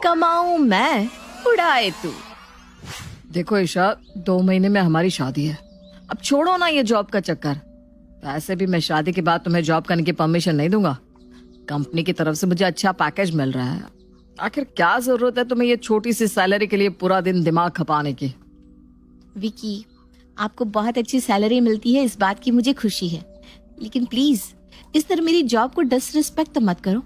कमाऊं मैं, उड़ाए तू। देखो ईशा, 2 महीने में हमारी शादी है। अब छोड़ो ना ये जॉब का चक्कर। वैसे भी मैं शादी के बाद तुम्हें जॉब करने की परमिशन नहीं दूंगा। कंपनी की तरफ से मुझे अच्छा पैकेज मिल रहा है। आखिर क्या जरूरत है तुम्हें ये छोटी सी सैलरी के लिए पूरा दिन दिमाग खपाने की। विकी, आपको बहुत अच्छी सैलरी मिलती है, इस बात की मुझे खुशी है, लेकिन प्लीज इस तरह मेरी जॉब को डिसरिस्पेक्ट तो मत करो।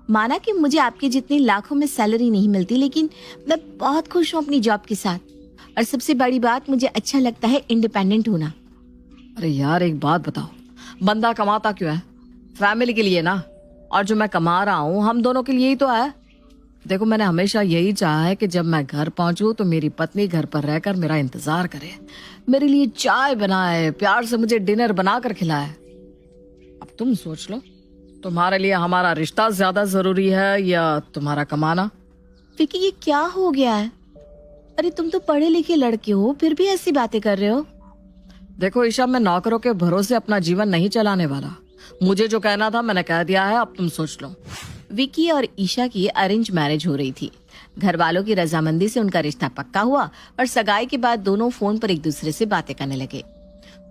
माना कि मुझे आपके जितनी लाखों में सैलरी नहीं मिलती, लेकिन मैं बहुत खुश हूँ अपनी जॉब के साथ। और सबसे बड़ी बात, मुझे अच्छा लगता है इंडिपेंडेंट होना। अरे यार, एक बात बताओ, बंदा कमाता क्यों है? फैमिली के लिए ना। और जो मैं कमा रहा हूँ हम दोनों के लिए ही तो है। देखो, मैंने हमेशा यही चाहा है कि जब मैं घर पहुंचूं तो मेरी पत्नी घर पर रहकर मेरा इंतजार करे, मेरे लिए चाय बनाए, प्यार से मुझे डिनर बनाकर खिलाए। अब तुम सोच लो, तुम्हारे लिए हमारा रिश्ता ज्यादा जरूरी है या तुम्हारा कमाना? विकी, ये क्या हो गया है? अरे तुम तो पढ़े लिखे लड़के हो, फिर भी ऐसी बातें कर रहे हो। देखो ईशा, मैं नौकरों के भरोसे अपना जीवन नहीं चलाने वाला। मुझे जो कहना था मैंने कह दिया है, अब तुम सोच लो। विकी और ईशा की अरेंज मैरिज हो रही थी। घर वालों की रजामंदी से उनका रिश्ता पक्का हुआ और सगाई के बाद दोनों फोन पर एक दूसरे से बातें करने लगे।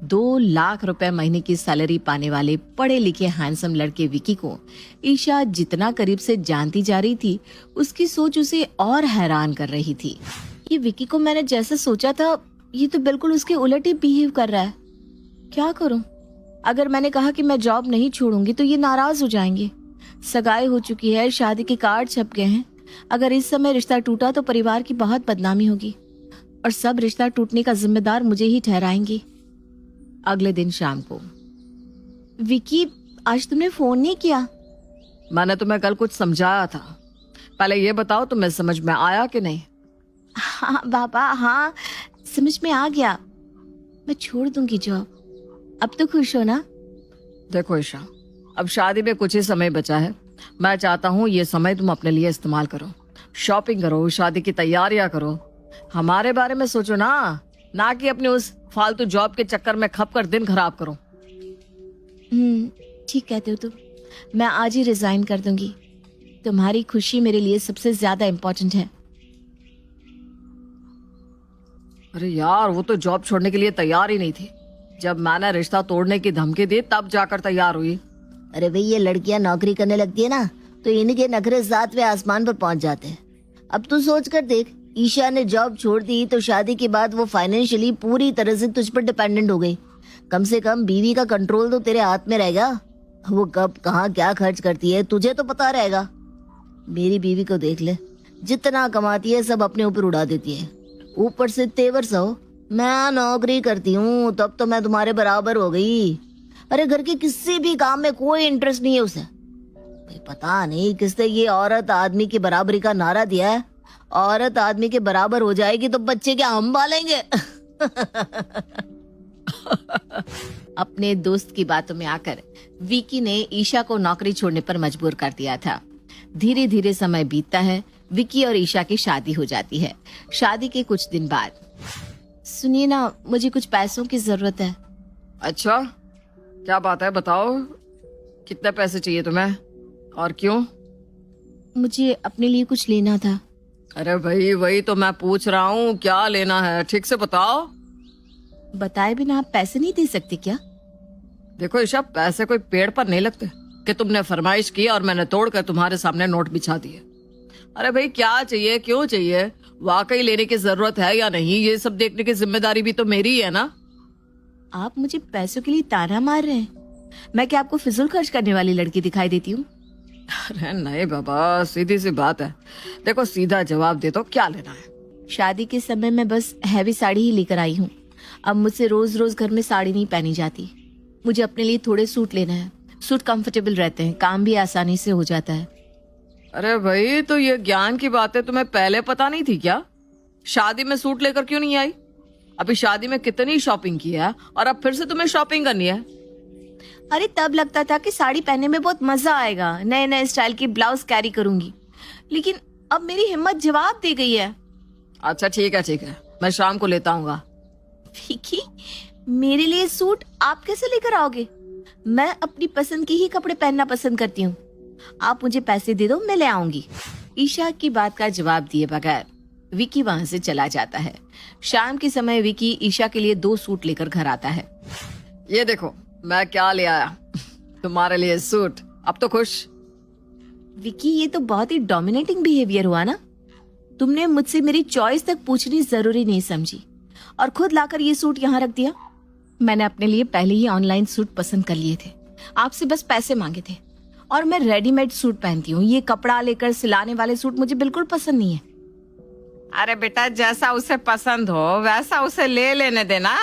2 लाख रुपए महीने की सैलरी पाने वाले पढ़े लिखे हैंडसम लड़के विकी को ईशा जितना करीब से जानती जा रही थी, उसकी सोच उसे और हैरान कर रही थी। ये विकी को मैंने जैसा सोचा था, ये तो बिल्कुल उसके उलट ही बिहेव कर रहा है। क्या करूं? अगर मैंने कहा कि मैं जॉब नहीं छोड़ूंगी तो ये नाराज हो जाएंगे। सगाई हो चुकी है, शादी के कार्ड छप गए हैं। अगर इस समय रिश्ता टूटा तो परिवार की बहुत बदनामी होगी और सब रिश्ता टूटने का जिम्मेदार मुझे ही ठहराएंगे। अगले दिन शाम को, विकी, आज तुमने फोन नहीं किया? मैंने तुम्हें कल कुछ समझाया था। पहले ये बताओ, तुम्हें समझ में आया कि नहीं? हाँ बाबा, हाँ समझ में आ गया। मैं छोड़ दूंगी जॉब। अब तो खुश हो ना? देखो ईशा, अब शादी में कुछ ही समय बचा है। मैं चाहता हूँ ये समय तुम अपने लिए इस्तेमाल करो। शॉपिंग करो, शादी की तैयारियां करो, हमारे बारे में सोचो ना कि अपने उस फालतू जॉब के चक्कर में खप कर दिन खराब करो। ठीक कहते हो तुम। मैं आज ही रिजाइन कर दूंगी। तुम्हारी खुशी मेरे लिए सबसे ज्यादा इम्पोर्टेंट है। अरे यार, वो तो जॉब छोड़ने के लिए तैयार ही नहीं थी। जब मैंने रिश्ता तोड़ने की धमकी दी तब जाकर तैयार हुई। अरे भाई, ये लड़कियां नौकरी करने लगती है ना तो इनके नखरे 7वें आसमान पर पहुंच जाते हैं। अब तू सोच कर देख, ईशा ने जॉब छोड़ दी तो शादी के बाद वो फाइनेंशियली पूरी तरह से तुझ पर डिपेंडेंट हो गई। कम से कम बीवी का कंट्रोल तो तेरे हाथ में रहेगा। वो कब कहाँ क्या खर्च करती है तुझे तो पता रहेगा। मेरी बीवी को देख ले, जितना कमाती है सब अपने ऊपर उड़ा देती है, ऊपर से तेवर सो। मैं नौकरी करती हूँ तब तो मैं तुम्हारे बराबर हो गई। अरे घर के किसी भी काम में कोई इंटरेस्ट नहीं है उसे। पता नहीं किसने ये औरत आदमी की बराबरी का नारा दिया है। औरत आदमी के बराबर हो जाएगी तो बच्चे क्या हम पालेंगे? अपने दोस्त की बातों में आकर विकी ने ईशा को नौकरी छोड़ने पर मजबूर कर दिया था। धीरे धीरे समय बीतता है, विकी और ईशा की शादी हो जाती है। शादी के कुछ दिन बाद, सुनिए ना, मुझे कुछ पैसों की जरूरत है। अच्छा, क्या बात है, बताओ। कितने पैसे चाहिए तुम्हें और क्यों? मुझे अपने लिए कुछ लेना था। अरे भाई, वही तो मैं पूछ रहा हूँ, क्या लेना है ठीक से बताओ। बताए बिना आप पैसे नहीं दे सकते क्या? देखो ईशा, पैसे कोई पेड़ पर नहीं लगते कि तुमने फरमाइश की और मैंने तोड़कर तुम्हारे सामने नोट बिछा दिए। अरे भाई, क्या चाहिए, क्यों चाहिए, वाकई लेने की जरूरत है या नहीं, ये सब देखने की जिम्मेदारी भी तो मेरी है ना। आप मुझे पैसों के लिए ताना मार रहे हैं? मैं क्या आपको फिजूल खर्च करने वाली लड़की दिखाई देती हूँ? अरे नहीं बाबा, सीधी सी बात है। देखो, सीधा जवाब दे दो, क्या लेना है? शादी के समय में बस हैवी साड़ी ही लेकर आई हूँ। अब मुझसे रोज रोज घर में साड़ी नहीं पहनी जाती। मुझे अपने लिए थोड़े सूट लेना है। सूट कंफर्टेबल रहते हैं, काम भी आसानी से हो जाता है। अरे भाई, तो ये ज्ञान की बातें तुम्हें पहले पता नहीं थी क्या? शादी में सूट लेकर क्यों नहीं आई? अभी शादी में कितनी शॉपिंग की है और अब फिर से तुम्हें शॉपिंग करनी है? अरे तब लगता था कि साड़ी पहनने में बहुत मजा आएगा, नए नए स्टाइल की ब्लाउज कैरी करूंगी, लेकिन अब मेरी हिम्मत जवाब दे गई है। अच्छा ठीक है, मैं शाम को लेता आऊंगा। विकी, मेरे लिए सूट आप कैसे लेकर आओगे? मैं अपनी पसंद के ही कपड़े पहनना पसंद करती हूँ। आप मुझे पैसे दे दो, मैं ले आऊंगी। ईशा की बात का जवाब दिए बगैर विकी वहां से चला जाता है। शाम के समय विकी ईशा के लिए 2 सूट लेकर घर आता है। ये देखो मैं क्या ले आया तुम्हारे लिए सूट, अब तो खुश? विकी, ये तो बहुत ही डोमिनेटिंग बिहेवियर हुआ ना। तुमने मुझसे मेरी चॉइस तक पूछनी जरूरी नहीं समझी और खुद लाकर ये सूट यहाँ रख दिया। मैंने अपने लिए पहले ही ऑनलाइन सूट पसंद कर लिए थे, आपसे बस पैसे मांगे थे और मैं रेडीमेड सूट पहनती हूँ। ये कपड़ा लेकर सिलाने वाले सूट मुझे बिल्कुल पसंद नहीं है। अरे बेटा, जैसा उसे पसंद हो वैसा उसे ले लेने देना।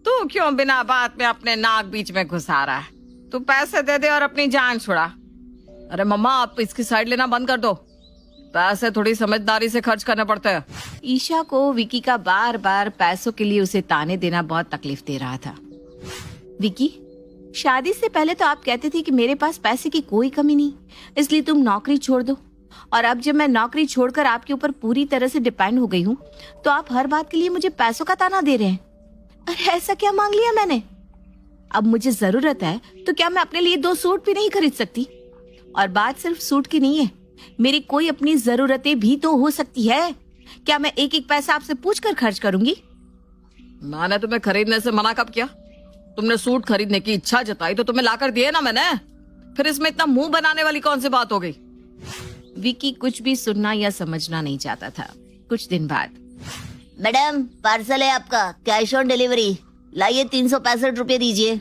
तू क्यों बिना बात में अपने नाक बीच में घुसा रहा है? तू पैसे दे दे और अपनी जान छुड़ा। अरे मम्मा, आप इसकी साइड लेना बंद कर दो। पैसे थोड़ी समझदारी से खर्च करने पड़ते हैं। ईशा को विकी का बार बार पैसों के लिए उसे ताने देना बहुत तकलीफ दे रहा था। विकी, शादी से पहले तो आप कहते थे कि मेरे पास पैसे की कोई कमी नहीं, इसलिए तुम नौकरी छोड़ दो। और अब जब मैं नौकरी छोड़कर आपके ऊपर पूरी तरह से डिपेंड हो गई हूँ तो आप हर बात के लिए मुझे पैसों का ताना दे रहे हैं। अरे ऐसा क्या मांग लिया मैंने? अब मुझे जरूरत है तो क्या मैं अपने लिए 2 सूट भी नहीं खरीद सकती? और बात सिर्फ सूट की नहीं है, मेरी कोई अपनी जरूरतें भी तो हो सकती है। क्या मैं एक एक पैसा आपसे पूछकर खर्च करूंगी? मैंने तुम्हें खरीदने से मना कब किया? तुमने सूट खरीदने की इच्छा जताई तो तुम्हें लाकर दिए ना मैंने। फिर इसमें इतना मुंह बनाने वाली कौन सी बात हो गई? विकी कुछ भी सुनना या समझना नहीं चाहता था। कुछ दिन बाद, मैडम पार्सल है आपका, कैश ऑन डिलीवरी, लाइए 365 रुपए दीजिए।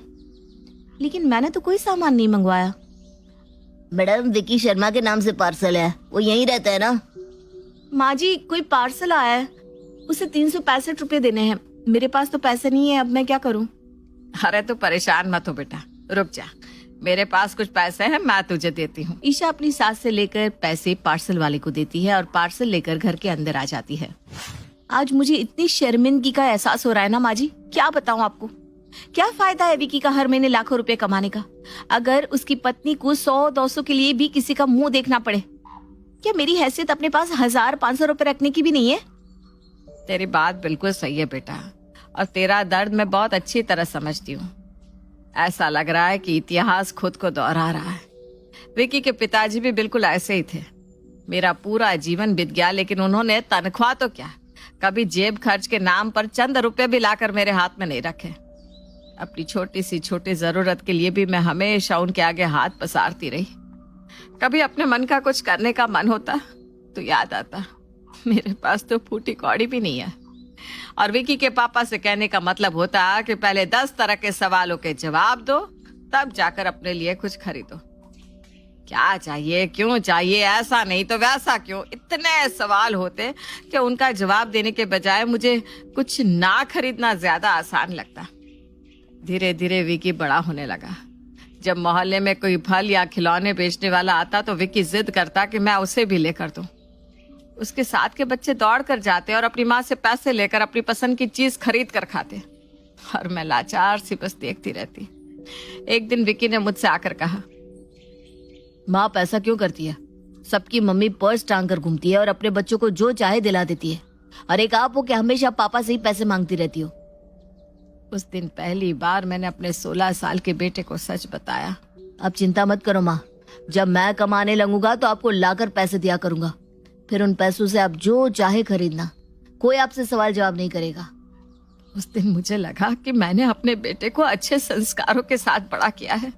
लेकिन मैंने तो कोई सामान नहीं मंगवाया। मैडम विकी शर्मा के नाम से पार्सल है, वो यहीं रहता है ना? माँ जी, कोई पार्सल आया है, उसे 365 रुपए देने हैं। मेरे पास तो पैसे नहीं है, अब मैं क्या करूं? अरे तू परेशान मत हो बेटा, रुक जा, मेरे पास कुछ पैसे हैं, मैं तुझे देती हूँ। ईशा अपनी सास से लेकर पैसे पार्सल वाले को देती है और पार्सल लेकर घर के अंदर आ जाती है। आज मुझे इतनी शर्मिंदगी का एहसास हो रहा है ना माँ जी, क्या बताऊं आपको। क्या फायदा है विकी का हर महीने लाखों रुपए कमाने का, अगर उसकी पत्नी को 100-200 के लिए भी किसी का मुंह देखना पड़े? क्या मेरी हैसियत अपने पास 1000-500 रुपए रखने की भी नहीं है? तेरी बात बिल्कुल सही है बेटा, और तेरा दर्द मैं बहुत अच्छी तरह समझती हूँ। ऐसा लग रहा है कि इतिहास खुद को दोहरा रहा है। विकी के पिताजी भी बिल्कुल ऐसे ही थे। मेरा पूरा जीवन बीत गया, लेकिन उन्होंने तनख्वाह तो क्या, कभी जेब खर्च के नाम पर चंद रुपए भी लाकर मेरे हाथ में नहीं रखे। अपनी छोटी सी छोटी जरूरत के लिए भी मैं हमेशा उनके आगे हाथ पसारती रही। कभी अपने मन का कुछ करने का मन होता तो याद आता मेरे पास तो फूटी कौड़ी भी नहीं है। और विकी के पापा से कहने का मतलब होता कि पहले 10 तरह के सवालों के जवाब दो, तब जाकर अपने लिए कुछ खरीदो। क्या चाहिए, क्यों चाहिए, ऐसा नहीं तो वैसा क्यों, इतने सवाल होते कि उनका जवाब देने के बजाय मुझे कुछ ना खरीदना ज्यादा आसान लगता। धीरे धीरे विकी बड़ा होने लगा। जब मोहल्ले में कोई फल या खिलौने बेचने वाला आता तो विकी जिद करता कि मैं उसे भी लेकर दूं। उसके साथ के बच्चे दौड़ कर जाते और अपनी माँ से पैसे लेकर अपनी पसंद की चीज खरीद कर खाते, और मैं लाचार सी बस देखती रहती। एक दिन विकी ने मुझसे आकर कहा, माँ पैसा क्यों करती है? सबकी मम्मी पर्स टांग कर घूमती है और अपने बच्चों को जो चाहे दिला देती है, और एक आप हो कि हमेशा पापा से ही पैसे मांगती रहती हो। उस दिन पहली बार मैंने अपने 16 साल के बेटे को सच बताया। अब चिंता मत करो माँ, जब मैं कमाने लगूंगा तो आपको लाकर पैसे दिया करूंगा, फिर उन पैसों से आप जो चाहे खरीदना, कोई आपसे सवाल जवाब नहीं करेगा। उस दिन मुझे लगा कि मैंने अपने बेटे को अच्छे संस्कारों के साथ बड़ा किया है।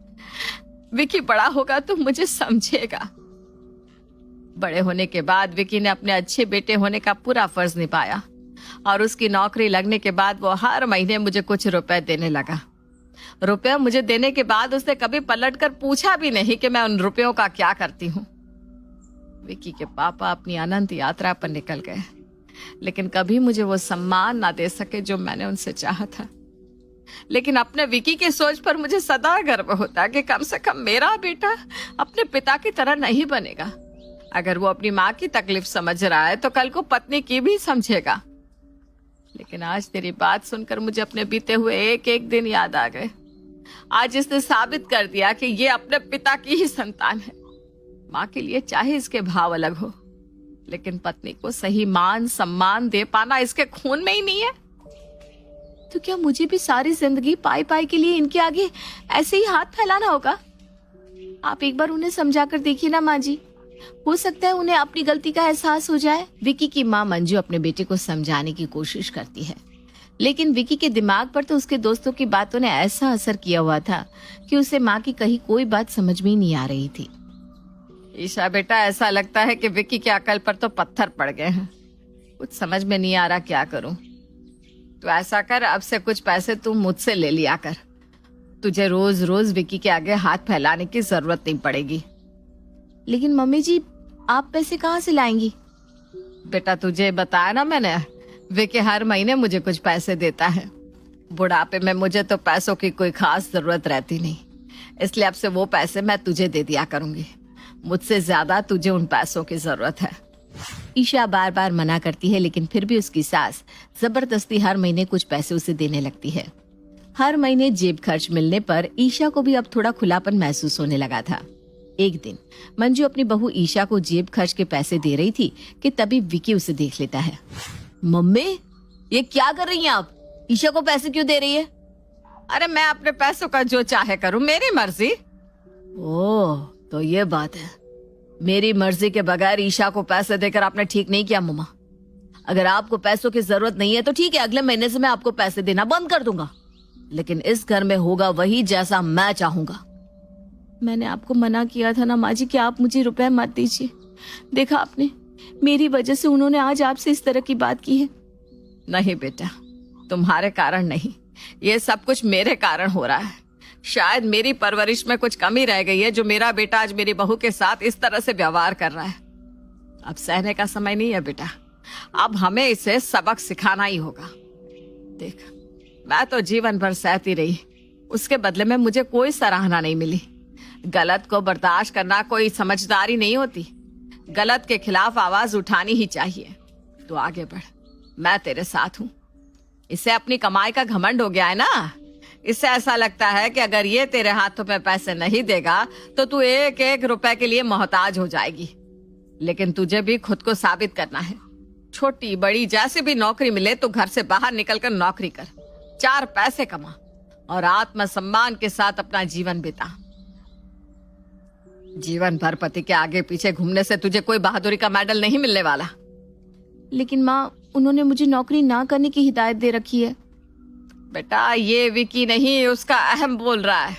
विकी बड़ा होगा तो मुझे समझेगा। बड़े होने के बाद विकी ने अपने अच्छे बेटे होने का पूरा फर्ज निभाया, और उसकी नौकरी लगने के बाद वो हर महीने मुझे कुछ रुपए देने लगा। रुपए मुझे देने के बाद उसने कभी पलटकर पूछा भी नहीं कि मैं उन रुपयों का क्या करती हूँ। विकी के पापा अपनी अनंत यात्रा पर निकल गए, लेकिन कभी मुझे वो सम्मान ना दे सके जो मैंने उनसे चाहा था। लेकिन अपने विकी की सोच पर मुझे सदा गर्व होता कि कम से कम मेरा बेटा अपने पिता की तरह नहीं बनेगा। अगर वो अपनी माँ की तकलीफ समझ रहा है तो कल को पत्नी की भी समझेगा। लेकिन आज तेरी बात सुनकर मुझे अपने बीते हुए एक एक दिन याद आ गए। आज इसने साबित कर दिया कि ये अपने पिता की ही संतान है। माँ के लिए चाहे इसके भाव अलग हो, लेकिन पत्नी को सही मान सम्मान दे पाना इसके खून में ही नहीं है। तो क्या मुझे भी सारी जिंदगी पाई पाई के लिए इनके आगे ऐसे ही हाथ फैलाना होगा? आप एक बार उन्हें समझा कर देखिए ना माँ जी, हो सकता है उन्हें अपनी गलती का एहसास हो जाए। विकी की माँ मंजू अपने बेटे को समझाने की कोशिश करती है, लेकिन विकी के दिमाग पर तो उसके दोस्तों की बातों ने ऐसा असर किया हुआ था कि उसे माँ की कही कोई बात समझ में ही नहीं आ रही थी। ईशा बेटा, ऐसा लगता है कि विकी की अकल पर तो पत्थर पड़ गए हैं। कुछ समझ में नहीं आ रहा क्या करूं। तो ऐसा कर, अब से कुछ पैसे तू मुझसे ले लिया कर। तुझे रोज रोज विकी के आगे हाथ फैलाने की जरूरत नहीं पड़ेगी। लेकिन मम्मी जी, आप पैसे कहाँ से लाएंगी? बेटा, तुझे बताया ना मैंने, विकी हर महीने मुझे कुछ पैसे देता है। बुढ़ापे में मुझे तो पैसों की कोई खास जरूरत रहती नहीं, इसलिए अब से वो पैसे मैं तुझे दे दिया करूंगी। मुझसे ज्यादा तुझे उन पैसों की जरूरत है। ईशा बार बार मना करती है, लेकिन फिर भी उसकी सास जबरदस्ती हर महीने कुछ पैसे उसे देने लगती है। हर महीने जेब खर्च मिलने पर ईशा को भी अब थोड़ा खुलापन महसूस होने लगा था। एक दिन मंजू अपनी बहू ईशा को जेब खर्च के पैसे दे रही थी कि तभी विकी उसे देख लेता है। मम्मी, ये क्या कर रही हैं आप? ईशा को पैसे क्यों दे रही है? अरे मैं अपने पैसों का जो चाहे करूं, मेरी मर्जी। ओह, तो ये बात है। मेरी मर्जी के बगैर ईशा को पैसे देकर आपने ठीक नहीं किया मम्मा। अगर आपको पैसों की जरूरत नहीं है तो ठीक है, अगले महीने से मैं आपको पैसे देना बंद कर दूंगा, लेकिन इस घर में होगा वही जैसा मैं चाहूंगा। मैंने आपको मना किया था ना माँ जी कि आप मुझे रुपए मत दीजिए। देखा आपने, मेरी वजह से उन्होंने आज आपसे इस तरह की बात की है। नहीं बेटा, तुम्हारे कारण नहीं, ये सब कुछ मेरे कारण हो रहा है। शायद मेरी परवरिश में कुछ कमी रह गई है, जो मेरा बेटा आज मेरी बहू के साथ इस तरह से व्यवहार कर रहा है। अब सहने का समय नहीं है बेटा, अब हमें इसे सबक सिखाना ही होगा। देख, मैं तो जीवन भर सहती रही, उसके बदले में मुझे कोई सराहना नहीं मिली। गलत को बर्दाश्त करना कोई समझदारी नहीं होती, गलत के खिलाफ आवाज उठानी ही चाहिए। तो आगे बढ़, मैं तेरे साथ हूं। इसे अपनी कमाई का घमंड हो गया है ना, इससे ऐसा लगता है कि अगर ये तेरे हाथों में पैसे नहीं देगा तो तू एक एक रुपए के लिए मोहताज हो जाएगी। लेकिन तुझे भी खुद को साबित करना है। छोटी बड़ी जैसे भी नौकरी मिले तो घर से बाहर निकलकर नौकरी कर, 4 पैसे कमा और आत्मसम्मान के साथ अपना जीवन बिता। जीवन भर पति के आगे पीछे घूमने से तुझे कोई बहादुरी का मेडल नहीं मिलने वाला। लेकिन माँ, उन्होंने मुझे नौकरी ना करने की हिदायत दे रखी है। बेटा, ये विकी नहीं, उसका अहम बोल रहा है,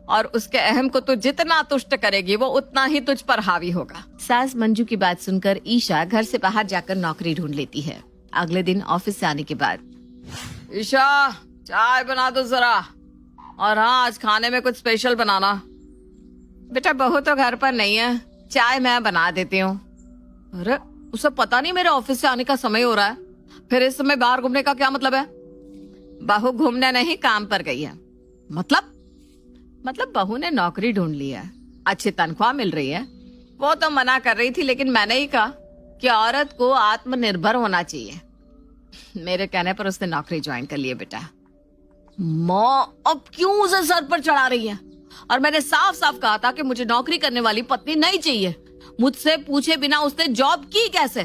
और उसके अहम को तू जितना तुष्ट करेगी वो उतना ही तुझ पर हावी होगा। सास मंजू की बात सुनकर ईशा घर से बाहर जाकर नौकरी ढूंढ लेती है। अगले दिन ऑफिस से आने के बाद, ईशा, चाय बना दो जरा, और हाँ, आज खाने में कुछ स्पेशल बनाना। बेटा, बहू तो घर पर नहीं है, चाय मैं बना देती हूँ। अरे, उसे पता नहीं मेरे ऑफिस से आने का समय हो रहा है, फिर इस समय बाहर घूमने का क्या मतलब है? बहू घूमने नहीं, काम पर गई है। मतलब बहू ने नौकरी ढूंढ ली है, अच्छी तनख्वाह मिल रही है। वो तो मना कर रही थी, लेकिन मैंने ही कहा कि औरत को आत्मनिर्भर होना चाहिए। मेरे कहने पर उसने नौकरी ज्वाइन कर ली है। बेटा, माँ, अब क्यों उसे सर पर चढ़ा रही है? और मैंने साफ साफ कहा था कि मुझे नौकरी करने वाली पत्नी नहीं चाहिए। मुझसे पूछे बिना उसने जॉब की कैसे?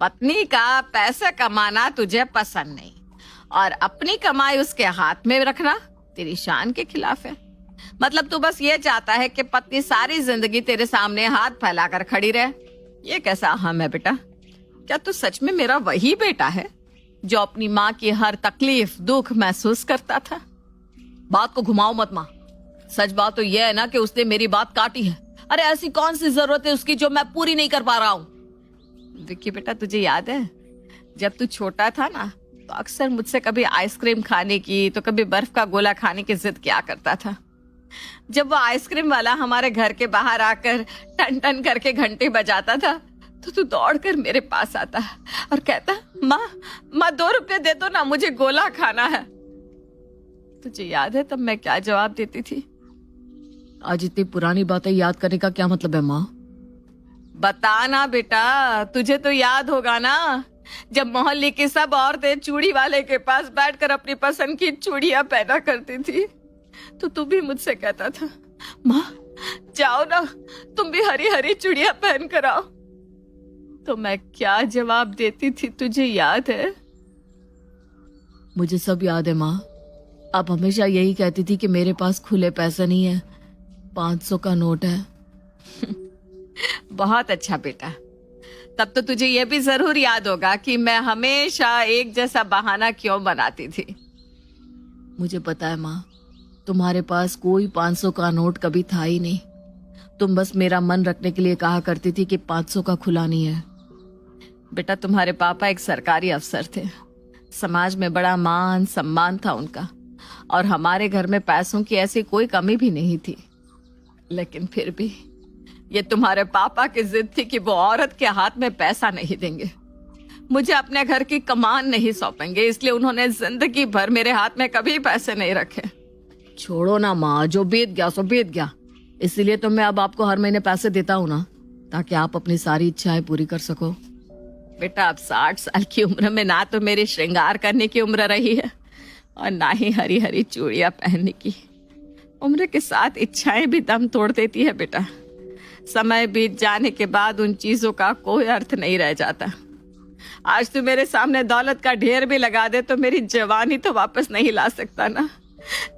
पत्नी का पैसे कमाना तुझे पसंद नहीं और अपनी कमाई उसके हाथ में रखना तेरी शान के खिलाफ है। मतलब तू बस ये चाहता है कि पत्नी सारी जिंदगी तेरे सामने हाथ फैलाकर खड़ी रहे। ये कैसा अहम है बेटा? क्या तू सच में मेरा वही बेटा है जो अपनी माँ की हर तकलीफ दुख महसूस करता था? बात को घुमाओ मत माँ। सच बात तो यह है ना कि उसने मेरी बात काटी है। अरे ऐसी कौन सी जरूरत है उसकी जो मैं पूरी नहीं कर पा रहा हूँ? विक्की बेटा, तुझे याद है जब तू छोटा था ना, तो अक्सर मुझसे कभी आइसक्रीम खाने की तो कभी बर्फ का गोला खाने की जिद किया करता था। जब वो आइसक्रीम वाला हमारे घर के बाहर आकर टन टन करके घंटी बजाता था तो तू दौड़कर मेरे पास आता और कहता, माँ 2 रुपए दे दो ना, मुझे गोला खाना है। तुझे याद है तब मैं क्या जवाब देती थी? आज इतनी पुरानी बातें याद करने का क्या मतलब है माँ? बता ना बेटा, तुझे तो याद होगा ना जब मोहल्ले की सब औरतें चूड़ी वाले के पास बैठकर अपनी पसंद की चूड़ियां पहना करती थी, तो तू भी मुझसे कहता था, माँ जाओ ना, तुम भी हरी हरी चूड़ियां पहन कर आओ। तो मैं क्या जवाब देती थी तुझे याद है? मुझे सब याद है माँ। आप हमेशा यही कहती थी कि मेरे पास खुले पैसे नहीं है, 500 का नोट है। बहुत अच्छा बेटा। तब तो तुझे ये भी जरूर याद होगा कि मैं हमेशा एक जैसा बहाना क्यों बनाती थी। मुझे पता है माँ, तुम्हारे पास कोई 500 का नोट कभी था ही नहीं। तुम बस मेरा मन रखने के लिए कहा करती थी कि 500 का खुला नहीं है। बेटा तुम्हारे पापा एक सरकारी अफसर थे, समाज में बड़ा मान सम्मान था उनका, और हमारे घर में पैसों की ऐसी कोई कमी भी नहीं थी। लेकिन फिर भी ये तुम्हारे पापा की जिद थी कि वो औरत के हाथ में पैसा नहीं देंगे, मुझे अपने घर की कमान नहीं सौंपेंगे, इसलिए उन्होंने जिंदगी भर मेरे हाथ में कभी पैसे नहीं रखे। छोड़ो ना माँ, जो बीत गया सो बीत गया। इसीलिए तो मैं अब आपको हर महीने पैसे देता हूँ ना, ताकि आप अपनी सारी इच्छाएं पूरी कर सको। बेटा अब 60 साल की उम्र में ना तो मेरी श्रृंगार करने की उम्र रही है और ना ही हरी हरी चूड़ियां पहनने की। उम्र के साथ इच्छाएं भी दम तोड़ देती है बेटा। समय बीत जाने के बाद उन चीजों का कोई अर्थ नहीं रह जाता। आज तू मेरे सामने दौलत का ढेर भी लगा दे तो मेरी जवानी तो वापस नहीं ला सकता ना,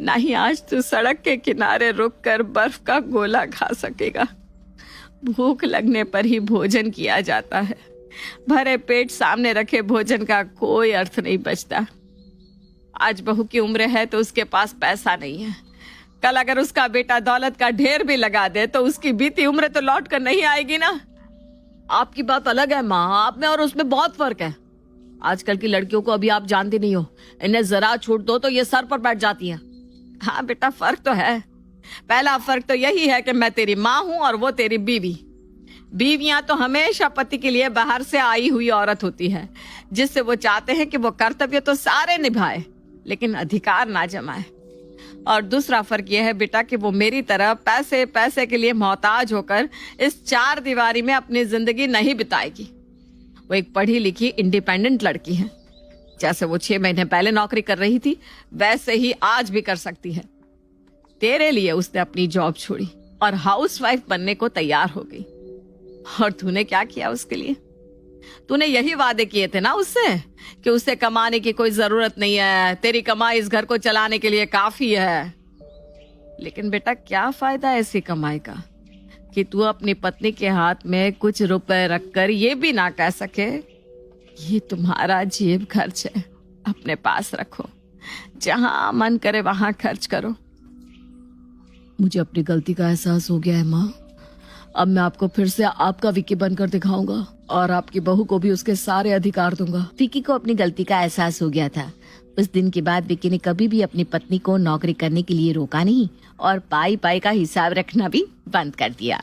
ना ही आज तू सड़क के किनारे रुक कर बर्फ का गोला खा सकेगा। भूख लगने पर ही भोजन किया जाता है, भरे पेट सामने रखे भोजन का कोई अर्थ नहीं बचता। आज बहू की उम्र है तो उसके पास पैसा नहीं है, कल अगर उसका बेटा दौलत का ढेर भी लगा दे तो उसकी बीती उम्र तो लौट कर नहीं आएगी ना। आपकी बात अलग है माँ, आप में और उसमें बहुत फर्क है। आजकल की लड़कियों को अभी आप जानती नहीं हो, इन्हें जरा छूट दो तो ये सर पर बैठ जाती हैं। हाँ बेटा फर्क तो है। पहला फर्क तो यही है कि मैं तेरी माँ हूं और वो तेरी बीवी। बीवियां तो हमेशा पति के लिए बाहर से आई हुई औरत होती है, जिससे वो चाहते हैं कि वो कर्तव्य तो सारे निभाए लेकिन अधिकार ना जमाए। और दूसरा फर्क यह है बेटा कि वो मेरी तरह पैसे पैसे के लिए मोहताज होकर इस 4 दीवारी में अपनी जिंदगी नहीं बिताएगी। वो एक पढ़ी लिखी इंडिपेंडेंट लड़की है। जैसे वो 6 महीने पहले नौकरी कर रही थी वैसे ही आज भी कर सकती है। तेरे लिए उसने अपनी जॉब छोड़ी और हाउसवाइफ बनने को तैयार हो गई। और तूने क्या किया उसके लिए? तूने यही वादे किए थे ना उससे कि उसे कमाने की कोई जरूरत नहीं है, तेरी कमाई इस घर को चलाने के लिए काफी है। लेकिन बेटा क्या फायदा ऐसी कमाई का कि तू अपनी पत्नी के हाथ में कुछ रुपए रखकर ये भी ना कह सके ये तुम्हारा जेब खर्च है, अपने पास रखो, जहां मन करे वहां खर्च करो। मुझे अपनी गलती का एहसास हो गया है माँ। अब मैं आपको फिर से आपका विक्की बनकर दिखाऊंगा और आपकी बहू को भी उसके सारे अधिकार दूंगा। विक्की को अपनी गलती का एहसास हो गया था। उस दिन के बाद विक्की ने कभी भी अपनी पत्नी को नौकरी करने के लिए रोका नहीं और पाई पाई का हिसाब रखना भी बंद कर दिया।